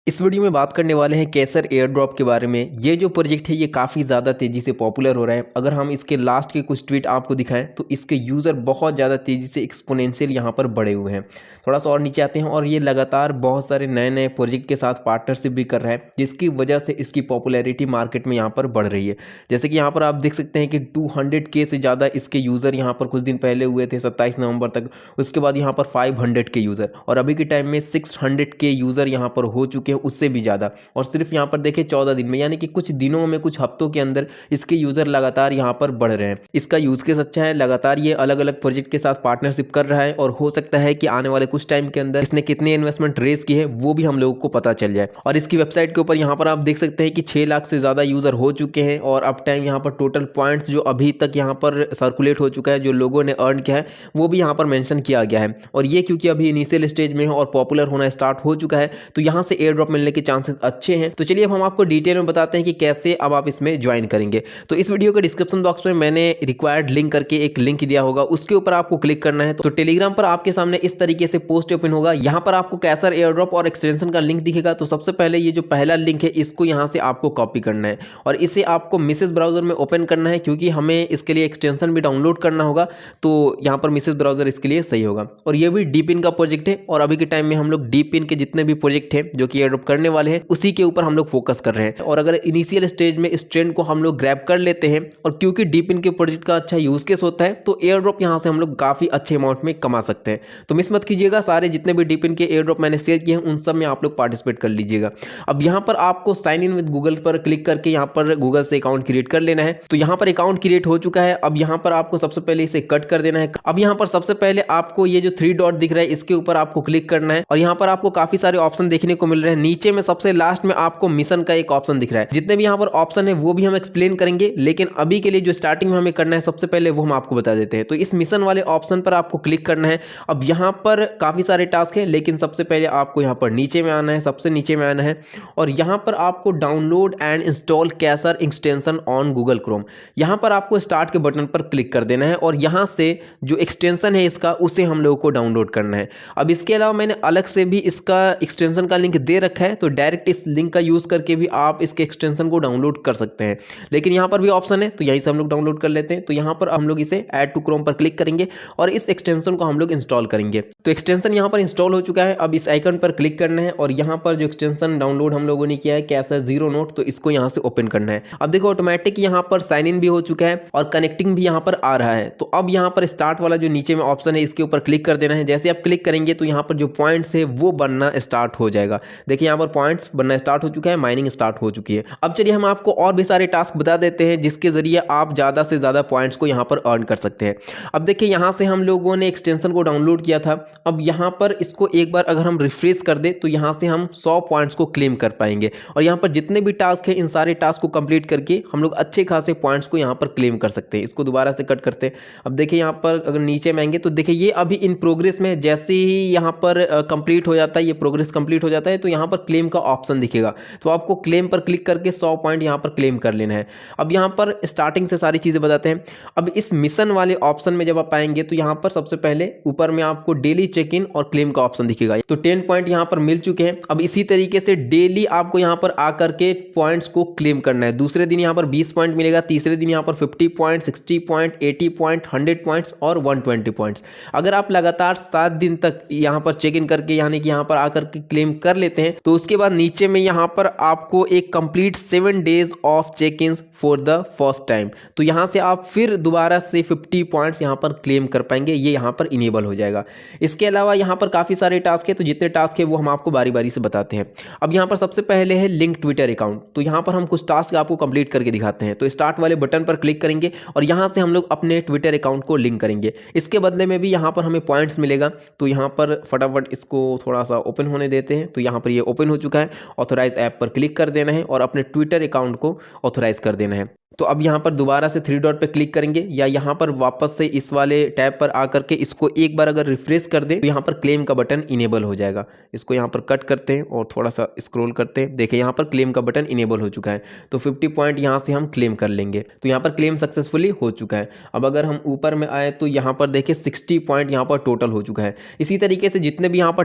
इस वीडियो में बात करने वाले हैं केसर एयर ड्रॉप के बारे में। ये जो प्रोजेक्ट है ये काफ़ी ज़्यादा तेज़ी से पॉपुलर हो रहा है। अगर हम इसके लास्ट के कुछ ट्वीट आपको दिखाएं तो इसके यूज़र बहुत ज़्यादा तेज़ी से एक्सपोनेंशियल यहाँ पर बढ़े हुए हैं। थोड़ा सा और नीचे आते हैं और ये लगातार बहुत सारे नए नए प्रोजेक्ट के साथ पार्टनरशिप भी कर रहा है, जिसकी वजह से इसकी पॉपुलैरिटी मार्केट में यहाँ पर बढ़ रही है। जैसे कि यहाँ पर आप देख सकते हैं कि 200K से ज़्यादा इसके यूज़र यहाँ पर कुछ दिन पहले हुए थे 27 नवंबर तक। उसके बाद यहाँ पर 500K यूज़र और अभी के टाइम में 600K यूज़र यहाँ पर हो चुके हैं, उससे भी ज़्यादा। और सिर्फ यहाँ पर देखिए 14 दिन में, यानी कि कुछ दिनों में, कुछ हफ्तों के अंदर इसके यूज़र लगातार यहाँ पर बढ़ रहे हैं। इसका यूज़ केस अच्छा है, लगातार ये अलग अलग प्रोजेक्ट के साथ पार्टनरशिप कर रहा है और हो सकता है कि आने वाले कुछ टाइम के अंदर इसने कितनी इन्वेस्टमेंट रेज की है वो भी हम लोगों को पता चल जाए। और इसकी वेबसाइट के ऊपर यहाँ पर आप देख सकते हैं कि 6 लाख से ज़्यादा यूज़र हो चुके हैं और अब टाइम यहाँ पर टोटल पॉइंट्स जो अभी तक यहाँ पर सर्कुलेट हो चुका है, जो लोगों ने अर्न किया है, वो भी यहाँ पर मेंशन किया गया है। और ये क्योंकि अभी इनिशियल स्टेज में है और पॉपुलर होना स्टार्ट हो चुका है, तो यहाँ से एयर ड्रॉप मिलने के चांसेस अच्छे हैं। तो चलिए अब हम आपको डिटेल में बताते हैं कि कैसे अब आप इसमें ज्वाइन करेंगे। तो इस वीडियो के डिस्क्रिप्शन बॉक्स में मैंने रिक्वायर्ड लिंक करके एक लिंक दिया होगा, उसके ऊपर आपको क्लिक करना है। तो टेलीग्राम पर आपके सामने इस तरीके से पोस्ट ओपन होगा। यहाँ पर आपको कैसर एयर ड्रॉप और एक्सटेंशन का लिंक दिखेगा। तो सबसे पहले ये जो पहला लिंक है इसको यहाँ से आपको कॉपी करना है और इसे आपको मिसेस ब्राउजर में ओपन करना है, क्योंकि हमें इसके लिए एक्सटेंशन भी डाउनलोड करना होगा। तो यहाँ पर मिसेस ब्राउजर इसके लिए सही होगा। और ये भी डीपिन का प्रोजेक्ट है और अभी के टाइम में हम लोग डीपिन के जितने भी प्रोजेक्ट हैं जो कि एयर ड्रॉप करने वाले हैं उसी के ऊपर हम लोग फोकस कर रहे हैं। और अगर इनिशियल स्टेज में इस ट्रेंड को हम लोग ग्रैब कर लेते हैं और क्योंकि डीपिन के प्रोजेक्ट का अच्छा यूज केस होता है, तो एयर ड्रॉप यहाँ से हम लोग काफी अच्छे अमाउंट में कमा सकते हैं। तो मिस मत कीजिएगा, सारे जितने भी डीपिन के एयर ड्रॉप मैंने शेयर किए हैं उन सब में आप लोग पार्टिसिपेट कर लीजिएगा। अब यहाँ पर आपको साइन इन विद गूगल पर क्लिक करके यहाँ पर गूगल से अकाउंट क्रिएट कर लेना है। तो यहाँ पर अकाउंट क्रिएट हो चुका है। अब यहाँ पर आपको सबसे पहले इसे कट कर देना है। अब यहाँ पर सबसे पहले आपको ये जो 3 डॉट दिख रहा है इसके ऊपर आपको क्लिक करना है और यहाँ पर आपको काफी सारे ऑप्शन देखने को मिल रहे हैं। नीचे में सबसे लास्ट में आपको मिशन का एक ऑप्शन दिख रहा है। जितने भी यहाँ पर ऑप्शन है वो भी हम एक्सप्लेन करेंगे, लेकिन अभी के लिए जो स्टार्टिंग में हमें करना है सबसे पहले वो हम आपको बता देते हैं। तो इस मिशन वाले ऑप्शन पर आपको क्लिक करना है। अब यहाँ पर काफी सारे टास्क है, लेकिन सबसे पहले आपको यहाँ पर नीचे में आना है, सबसे नीचे में आना है और यहाँ पर आपको download and install Kaiser extension on Google Chrome, यहाँ पर आपको स्टार्ट के बटन पर क्लिक कर देना है और यहाँ से जो एक्सटेंशन है इसका उसे हम लोगों को डाउनलोड करना है। अब इसके अलावा मैंने अलग से भी इसका एक्सटेंशन का लिंक दे रखा है, तो डायरेक्ट इस लिंक का यूज करके भी आप इसके एक्सटेंशन को डाउनलोड कर सकते हैं। लेकिन यहाँ पर भी ऑप्शन है तो यहीं से हम लोग डाउनलोड कर लेते हैं। तो यहाँ पर हम लोग इसे ऐड टू क्रोम पर क्लिक करेंगे और इस एक्सटेंशन को हम लोग इंस्टॉल करेंगे। तो एक्सटेंशन यहाँ पर इंस्टॉल हो चुका है। अब इस आइकन पर क्लिक करना है और यहाँ पर जो एक्सटेंशन डाउनलोड हम लोगों ने किया है कैसर जीरो नोट, तो इसको यहाँ से ओपन करना है। अब देखो ऑटोमेटिक यहाँ पर साइन इन भी हो चुका है और कनेक्टिंग भी यहाँ पर आ रहा है। तो अब यहाँ पर स्टार्ट वाला जो नीचे में ऑप्शन है इसके ऊपर क्लिक कर देना है। जैसे आप क्लिक करेंगे तो यहाँ पर जो पॉइंट्स है वो बनना स्टार्ट हो जाएगा। देखिए यहाँ पर पॉइंट्स बनना स्टार्ट हो चुका है, माइनिंग स्टार्ट हो चुकी है। अब चलिए हम आपको और भी सारे टास्क बता देते हैं जिसके जरिए आप ज़्यादा से ज़्यादा पॉइंट्स को यहाँ पर अर्न कर सकते हैं। अब देखिए यहाँ से हम लोगों ने एक्सटेंशन को डाउनलोड किया था। अब यहाँ पर इसको एक बार अगर हम रिफ्रेश कर दे तो यहाँ से हम 100 पॉइंट्स को क्लेम कर पाएंगे और यहाँ पर जितने भी टास्क है इन सारे टास्क को कंप्लीट करके हम लोग अच्छे खासे पॉइंट्स को यहाँ पर क्लेम कर सकते हैं। इसको दोबारा से कट करते हैं। अब देखिए यहाँ पर अगर नीचे में आएंगे तो देखिए ये अभी इन प्रोग्रेस में, जैसे ही यहाँ पर कंप्लीट हो जाता है, ये प्रोग्रेस कंप्लीट हो जाता है तो यहाँ पर क्लेम का ऑप्शन दिखेगा। तो आपको क्लेम पर क्लिक करके 100 पॉइंट यहाँ पर क्लेम कर लेना है। अब यहाँ पर स्टार्टिंग से सारी चीज़ें बताते हैं। अब इस मिशन वाले ऑप्शन में जब आप आएंगे तो यहाँ पर सबसे पहले ऊपर में आपको डेली चेक इन और क्लेम का ऑप्शन दिखेगा। तो 10 पॉइंट यहाँ पर मिल चुके हैं। अब इसी तरीके से डेली आपको यहाँ पर आकर के पॉइंट्स को क्लेम करना है। दूसरे दिन यहाँ पर 20 पॉइंट मिलेगा, तीसरे दिन यहाँ पर 50 पॉइंट, 60 पॉइंट, 80 पॉइंट, 100 पॉइंट्स और 120 पॉइंट्स। अगर आप लगातार 7 दिन तक यहाँ पर चेक इन करके यानी कि यहाँ पर आकर के क्लेम कर लेते हैं तो उसके बाद नीचे में यहाँ पर आपको एक complete 7 days of check in for the first time, तो यहाँ से आप फिर दोबारा से 50 पॉइंट्स यहाँ पर क्लेम कर पाएंगे। ये यहाँ पर इनेबल हो जाएगा। इसके अलावा यहाँ पर काफ़ी सारे टास्क है, तो जितने टास्क है वो हम आपको बारी बारी से बताते हैं। अब यहाँ पर सबसे पहले है लिंक ट्विटर अकाउंट। तो यहाँ पर हम कुछ टास्क आपको कंप्लीट करके दिखाते हैं। तो स्टार्ट वाले बटन पर क्लिक करेंगे और यहाँ से हम लोग अपने ट्विटर अकाउंट को लिंक करेंगे। इसके बदले में भी यहाँ पर हमें पॉइंट्स मिलेगा। तो यहाँ पर फटाफट इसको थोड़ा सा ओपन होने देते हैं। तो यहाँ पर ये ओपन हो चुका है। ऑथोराइज ऐप पर क्लिक कर देना है और अपने ट्विटर अकाउंट को ऑथोराइज कर देना है। तो अब यहाँ पर दोबारा से थ्री डॉट पे क्लिक करेंगे या यहाँ पर वापस से इस वाले टैब पर आकर के इसको एक बार अगर रिफ्रेश कर दें तो यहाँ पर क्लेम का बटन इनेबल हो जाएगा। इसको यहाँ पर कट करते हैं और थोड़ा सा स्क्रॉल करते हैं। देखिए यहाँ पर क्लेम का बटन इनेबल हो चुका है, तो 50 पॉइंट यहाँ से हम क्लेम कर लेंगे। तो यहाँ पर क्लेम सक्सेसफुली हो चुका है। अब अगर हम ऊपर में आए तो यहाँ पर देखिए 60 पॉइंट यहाँ पर टोटल हो चुका है। इसी तरीके से जितने भी यहाँ पर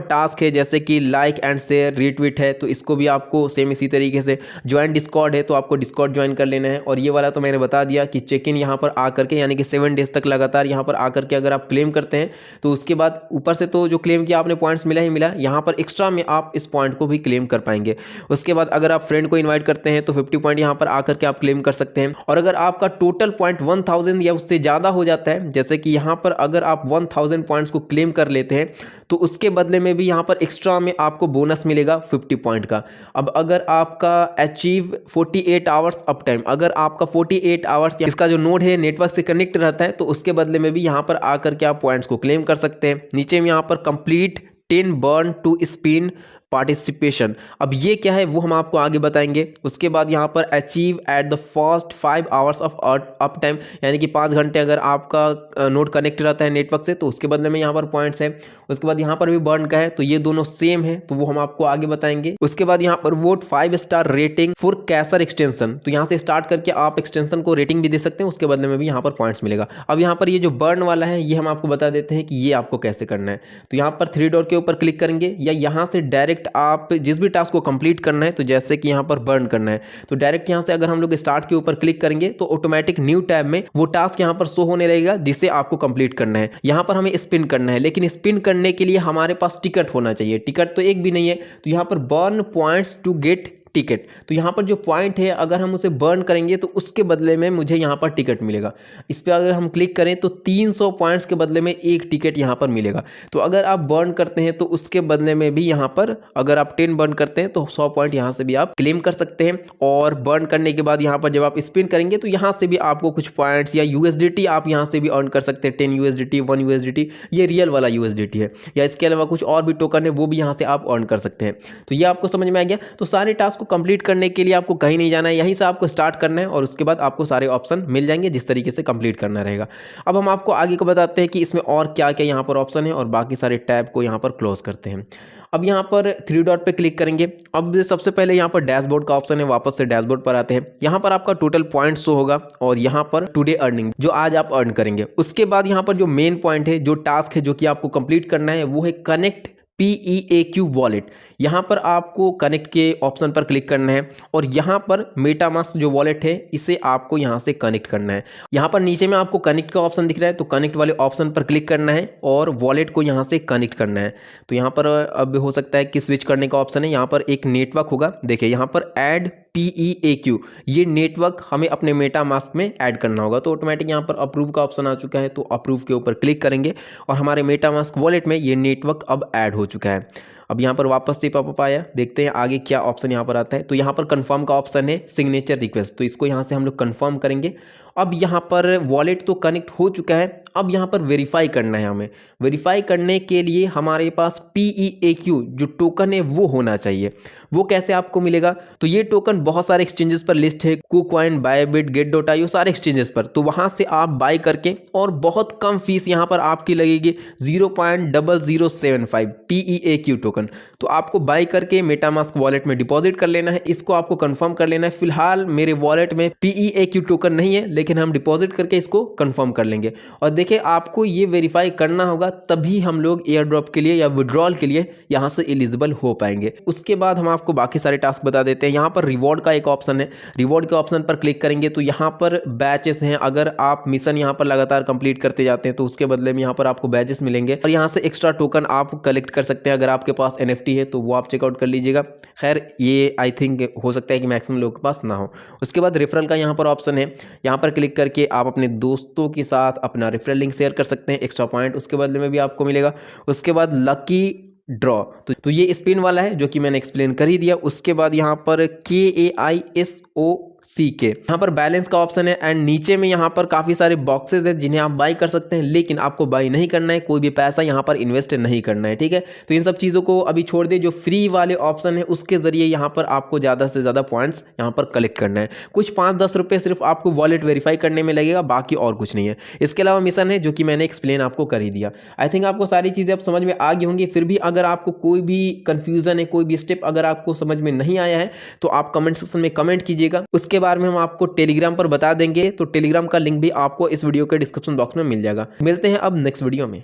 टास्क है जैसे कि लाइक एंड शेयर, रीट्वीट है, तो इसको भी आपको सेम इसी तरीके से, ज्वाइन डिस्कॉर्ड है तो आपको डिस्कॉर्ड ज्वाइन कर लेना है। और ये वाला तो मैंने बता दिया कि चेक इन यहाँ पर आकर के यानी कि 7 डेज तक लगातार यहाँ पर आकर के अगर आप क्लेम करते हैं तो उसके बाद ऊपर से तो जो क्लेम किया आपने पॉइंट्स मिला ही मिला, यहाँ पर एक्स्ट्रा में आप इस पॉइंट को भी क्लेम कर पाएंगे। उसके बाद अगर आप फ्रेंड को इन्वाइट करते हैं तो 50 पॉइंट यहाँ पर आकर के आप क्लेम कर सकते हैं। और अगर आपका टोटल पॉइंट 1000 या उससे ज़्यादा हो जाता है, जैसे कि यहाँ पर अगर आप 1000 पॉइंट्स को क्लेम कर लेते हैं तो उसके बदले में भी यहाँ पर एक्स्ट्रा में आपको बोनस मिलेगा 50 पॉइंट का। अब अगर आपका अचीव 48 आवर्स अप टाइम, अगर आपका 48 आवर्स इसका जो नोड है नेटवर्क से कनेक्ट रहता है तो उसके बदले में भी यहाँ पर आकर के आप पॉइंट्स को क्लेम कर सकते हैं। नीचे में यहाँ पर complete 10 burn to spin participation, अब ये क्या है वो हम आपको आगे बताएंगे। उसके बाद यहाँ पर achieve at the first 5 hours of up time, यानी कि 5 घंटे अगर आपका नोड कनेक्ट रहता है नेटवर्क से तो उसके बदले में यहाँ पर पॉइंट्स है। उसके बाद यहाँ पर भी बर्न का है, तो ये दोनों सेम है तो वो हम आपको आगे बताएंगे। उसके बाद यहाँ पर vote 5 star rating for Kaiser extension, तो यहाँ से स्टार्ट करके आप एक्सटेंशन को रेटिंग भी दे सकते हैं, उसके बदले में भी यहाँ पर पॉइंट्स मिलेगा। अब यहाँ पर ये जो बर्न वाला है ये हम आपको बता देते हैं कि ये आपको कैसे करना है। तो यहाँ पर 3 डॉट के ऊपर क्लिक करेंगे या यहाँ से डायरेक्ट आप जिस भी टास्क को कंप्लीट करना है, तो जैसे कि यहाँ पर बर्न करना है तो डायरेक्ट यहाँ से अगर हम लोग स्टार्ट के ऊपर क्लिक करेंगे तो ऑटोमेटिक न्यू टैब में वो टास्क यहाँ पर शो होने लगेगा जिसे आपको कंप्लीट करना है। यहाँ पर हमें स्पिन करना है, लेकिन स्पिन करने के लिए हमारे पास टिकट होना चाहिए। टिकट तो एक भी नहीं है, तो यहाँ पर burn points to get ticket, तो यहाँ पर जो पॉइंट है अगर हम उसे बर्न करेंगे तो उसके बदले में मुझे यहाँ पर टिकट मिलेगा। इस पर अगर हम क्लिक करें तो 300 पॉइंट्स के बदले में एक टिकट यहाँ पर मिलेगा। तो अगर आप बर्न करते हैं तो उसके बदले में भी यहाँ पर अगर आप 10 बर्न करते हैं तो 100 पॉइंट यहाँ से भी आप क्लेम कर सकते हैं। और बर्न करने के बाद यहाँ पर जब आप स्पिन करेंगे तो यहाँ से भी आपको कुछ पॉइंट्स या यूएसडीटी आप यहाँ से भी अर्न कर सकते हैं। 10 यूएसडीटी, 1 यूएसडीटी, ये रियल वाला यूएसडीटी है, या इसके अलावा कुछ और भी टोकन है वो भी यहाँ से आप अर्न कर सकते हैं। तो ये आपको समझ में आ गया। तो सारे टास्क को कंप्लीट करने के लिए आपको कहीं नहीं जाना है, यहीं से आपको स्टार्ट करना है और उसके बाद आपको सारे ऑप्शन मिल जाएंगे जिस तरीके से कंप्लीट करना रहेगा। अब हम आपको आगे को बताते हैं कि इसमें और क्या क्या यहाँ पर ऑप्शन है और बाकी सारे टैब को यहाँ पर क्लोज करते हैं। अब यहाँ पर 3 डॉट पे क्लिक करेंगे। अब सबसे पहले यहाँ पर डैशबोर्ड का ऑप्शन है, वापस से डैशबोर्ड पर आते हैं। यहाँ पर आपका टोटल पॉइंट शो होगा और यहाँ पर टुडे अर्निंग जो आज आप अर्न करेंगे। उसके बाद यहाँ पर जो मेन पॉइंट है, जो टास्क है जो कि आपको कंप्लीट करना है वो है कनेक्ट PEAQ वॉलेट। यहाँ पर आपको कनेक्ट के ऑप्शन पर क्लिक करना है और यहाँ पर मेटामास्क जो वॉलेट है इसे आपको यहाँ से कनेक्ट करना है। यहाँ पर नीचे में आपको कनेक्ट का ऑप्शन दिख रहा है, तो कनेक्ट वाले ऑप्शन पर क्लिक करना है और वॉलेट को यहाँ से कनेक्ट करना है। तो यहाँ पर अब हो सकता है कि स्विच करने का ऑप्शन है, यहाँ पर एक नेटवर्क होगा। देखिए यहाँ पर ऐड PEAQ, ये नेटवर्क हमें अपने मेटामास्क में ऐड करना होगा। तो ऑटोमेटिक यहाँ पर अप्रूव का ऑप्शन आ चुका है, तो अप्रूव के ऊपर क्लिक करेंगे और हमारे मेटामास्क वॉलेट में ये नेटवर्क अब ऐड हो चुका है। अब यहाँ पर वापस से पॉपअप आया, देखते हैं आगे क्या ऑप्शन यहाँ पर आता है। तो यहाँ पर कंफर्म का ऑप्शन है सिग्नेचर रिक्वेस्ट, तो इसको यहाँ से हम लोग कंफर्म करेंगे। अब यहाँ पर वॉलेट तो कनेक्ट हो चुका है, अब यहाँ पर वेरीफाई करना है हमें। वेरीफाई करने के लिए हमारे पास PEAQ जो टोकन है वो होना चाहिए। वो कैसे आपको मिलेगा? तो ये टोकन बहुत सारे एक्सचेंजेस पर लिस्ट है, KuCoin, Bybit, Get.io, सारे एक्सचेंजेस पर। तो वहाँ से आप बाय करके और बहुत कम फीस यहाँ पर आपकी लगेगी 0.0075 PEAQ टोकन। तो आपको बाय करके मेटामास्क वॉलेट में डिपॉजिट कर लेना है। इसको आपको कंफर्म कर लेना है। फिलहाल मेरे वॉलेट में PEAQ टोकन नहीं है, लेकिन हम डिपॉजिट करके इसको कंफर्म कर लेंगे। और देखिए आपको ये वेरीफाई करना होगा, तभी हम लोग एयर ड्रॉप के लिए या विड्रॉल के लिए यहाँ से एलिजिबल हो पाएंगे। उसके बाद हम आपको बाकी सारे टास्क बता देते हैं। यहाँ पर रिवॉर्ड का एक ऑप्शन है, रिवॉर्ड के ऑप्शन पर क्लिक करेंगे तो यहाँ पर बैचेस हैं। अगर आप मिशन यहाँ पर लगातार कंप्लीट करते जाते हैं तो उसके बदले में यहाँ पर आपको बैचेस मिलेंगे और यहाँ से एक्स्ट्रा टोकन आप कलेक्ट कर सकते हैं। अगर आपके पास NFT है तो वो आप चेकआउट कर लीजिएगा। खैर ये आई थिंक हो सकता है कि मैक्सिमम लोगों के पास ना हो। उसके बाद रेफरल का यहाँ पर ऑप्शन है, यहाँ पर क्लिक करके आप अपने दोस्तों के साथ अपना रेफरल लिंक शेयर कर सकते हैं, एक्स्ट्रा पॉइंट उसके बदले में भी आपको मिलेगा। उसके बाद लकी ड्रॉ, तो ये स्पिन वाला है जो कि मैंने एक्सप्लेन कर ही दिया। उसके बाद यहाँ पर KAISO सी के। यहाँ पर बैलेंस का ऑप्शन है एंड नीचे में यहाँ पर काफ़ी सारे बॉक्सेस हैं जिन्हें आप बाई कर सकते हैं, लेकिन आपको बाई नहीं करना है, कोई भी पैसा यहाँ पर इन्वेस्ट नहीं करना है, ठीक है। तो इन सब चीज़ों को अभी छोड़ दे, जो फ्री वाले ऑप्शन है उसके ज़रिए यहाँ पर आपको ज़्यादा से ज़्यादा पॉइंट्स यहाँ पर कलेक्ट करना है। कुछ 5-10 रुपये सिर्फ आपको वॉलेट वेरीफाई करने में लगेगा, बाकी और कुछ नहीं है। इसके अलावा मिशन है जो कि मैंने एक्सप्लेन आपको कर ही दिया। आई थिंक आपको सारी चीज़ें अब समझ में आ गई होंगी। फिर भी अगर आपको कोई भी कन्फ्यूज़न है, कोई भी स्टेप अगर आपको समझ में नहीं आया है तो आप कमेंट सेक्शन में कमेंट कीजिएगा, उसके बारे में हम आपको टेलीग्राम पर बता देंगे। तो टेलीग्राम का लिंक भी आपको इस वीडियो के डिस्क्रिप्शन बॉक्स में मिल जाएगा। मिलते हैं अब नेक्स्ट वीडियो में।